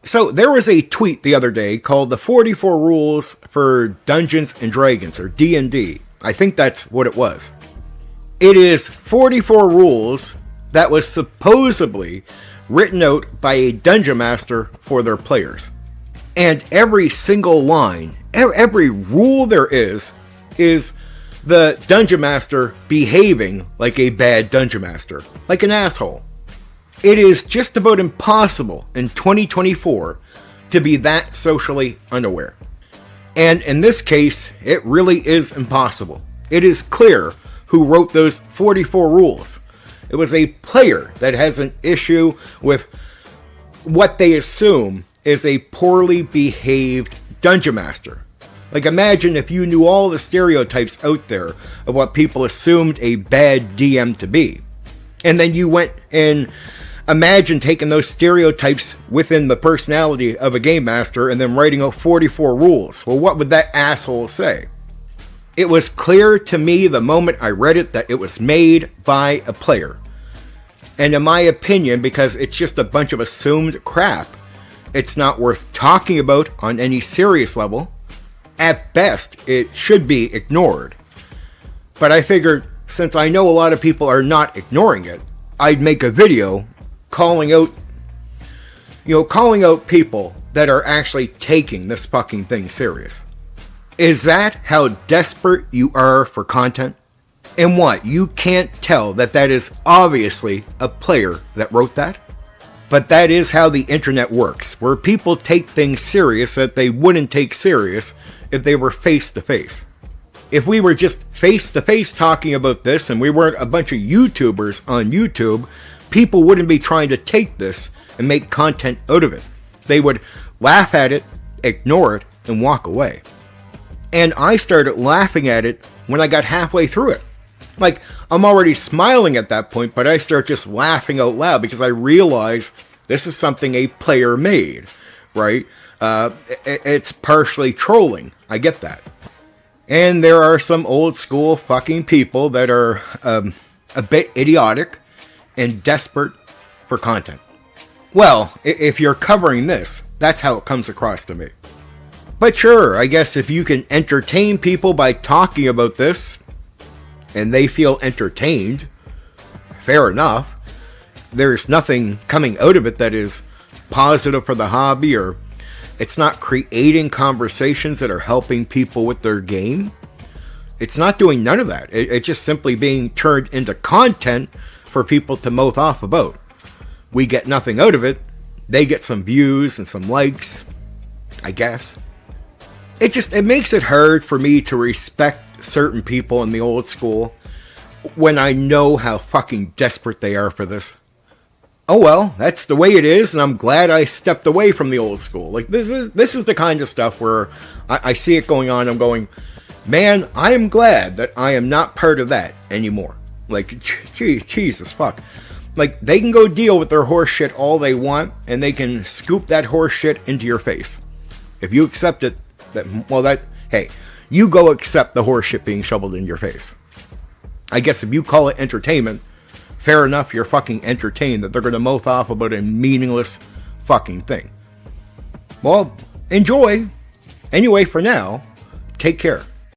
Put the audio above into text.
So there was a tweet the other day called the 44 Rules for Dungeons and Dragons, or D&D. I think that's what it was. It is 44 rules that was supposedly written out by a dungeon master for their players. And every single line, every rule there is the dungeon master behaving like a bad dungeon master, like an asshole. It is just about impossible in 2024 to be that socially unaware. And in this case, it really is impossible. It is clear who wrote those 44 rules. It was a player that has an issue with what they assume is a poorly behaved dungeon master. Like, imagine if you knew all the stereotypes out there of what people assumed a bad DM to be. And then you went and imagine taking those stereotypes within the personality of a game master and then writing out 44 rules. Well, what would that asshole say? It was clear to me the moment I read it that it was made by a player. And in my opinion, because it's just a bunch of assumed crap, it's not worth talking about on any serious level. At best, it should be ignored. But I figured, since I know a lot of people are not ignoring it, I'd make a video calling out people that are actually taking this fucking thing serious. Is that how desperate you are for content? And what, you can't tell that is obviously a player that wrote that? But that is how the internet works, where people take things serious that they wouldn't take serious if they were face to face. If we were just face to face talking about this and we weren't a bunch of YouTubers on YouTube, people wouldn't be trying to take this and make content out of it. They would laugh at it, ignore it, and walk away. And I started laughing at it when I got halfway through it. Like, I'm already smiling at that point, but I start just laughing out loud because I realize this is something a player made, right? It's partially trolling. I get that. And there are some old school fucking people that are a bit idiotic and desperate for content. Well, if you're covering this, that's how it comes across to me. But sure, I guess if you can entertain people by talking about this, and they feel entertained, fair enough. There's nothing coming out of it that is positive for the hobby, or it's not creating conversations that are helping people with their game. It's not doing none of that. It's just simply being turned into content for people to mouth off about. We get nothing out of it. They get some views and some likes, I guess. It makes it hard for me to respect certain people in the old school when I know how fucking desperate they are for this. Oh well, that's the way it is, and I'm glad I stepped away from the old school. Like, this is the kind of stuff where I see it going on, I'm going, man, I am glad that I am not part of that anymore. Like, Jesus fuck. Like, they can go deal with their horse shit all they want, and they can scoop that horse shit into your face. If you accept it, hey, you go accept the horse shit being shoveled in your face. I guess if you call it entertainment, fair enough, you're fucking entertained that they're going to mouth off about a meaningless fucking thing. Well, enjoy. Anyway, for now, take care.